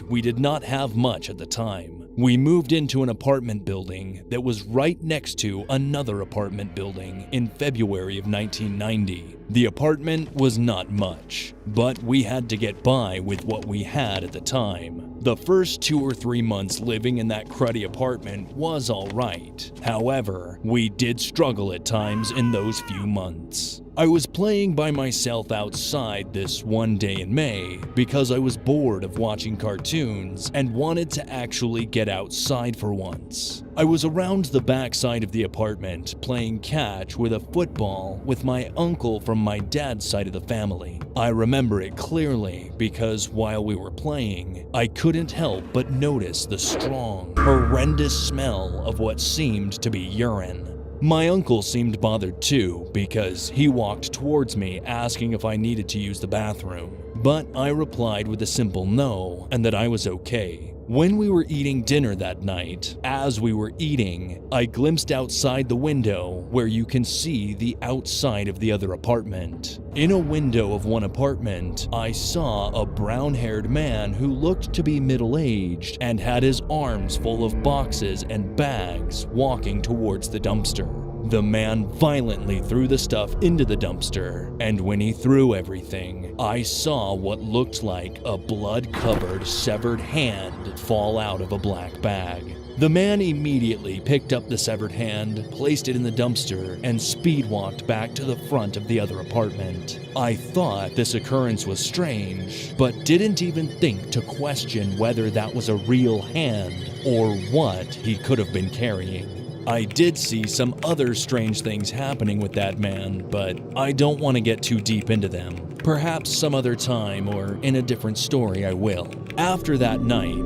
We did not have much at the time. We moved into an apartment building that was right next to another apartment building in February of 1990. The apartment was not much, but we had to get by with what we had at the time. The first 2 or 3 months living in that cruddy apartment was alright. However, we did struggle at times in those few months. I was playing by myself outside this one day in May because I was bored of watching cartoons and wanted to actually get outside for once. I was around the backside of the apartment playing catch with a football with my uncle from my dad's side of the family. I remember it clearly because while we were playing, I couldn't help but notice the strong, horrendous smell of what seemed to be urine. My uncle seemed bothered too because he walked towards me asking if I needed to use the bathroom, but I replied with a simple no and that I was okay. When we were eating dinner that night, as we were eating, I glimpsed outside the window where you can see the outside of the other apartment. In a window of one apartment, I saw a brown-haired man who looked to be middle-aged and had his arms full of boxes and bags walking towards the dumpster. The man violently threw the stuff into the dumpster, and when he threw everything, I saw what looked like a blood-covered, severed hand fall out of a black bag. The man immediately picked up the severed hand, placed it in the dumpster, and speed-walked back to the front of the other apartment. I thought this occurrence was strange, but didn't even think to question whether that was a real hand or what he could have been carrying. I did see some other strange things happening with that man, but I don't want to get too deep into them. Perhaps some other time or in a different story I will. After that night,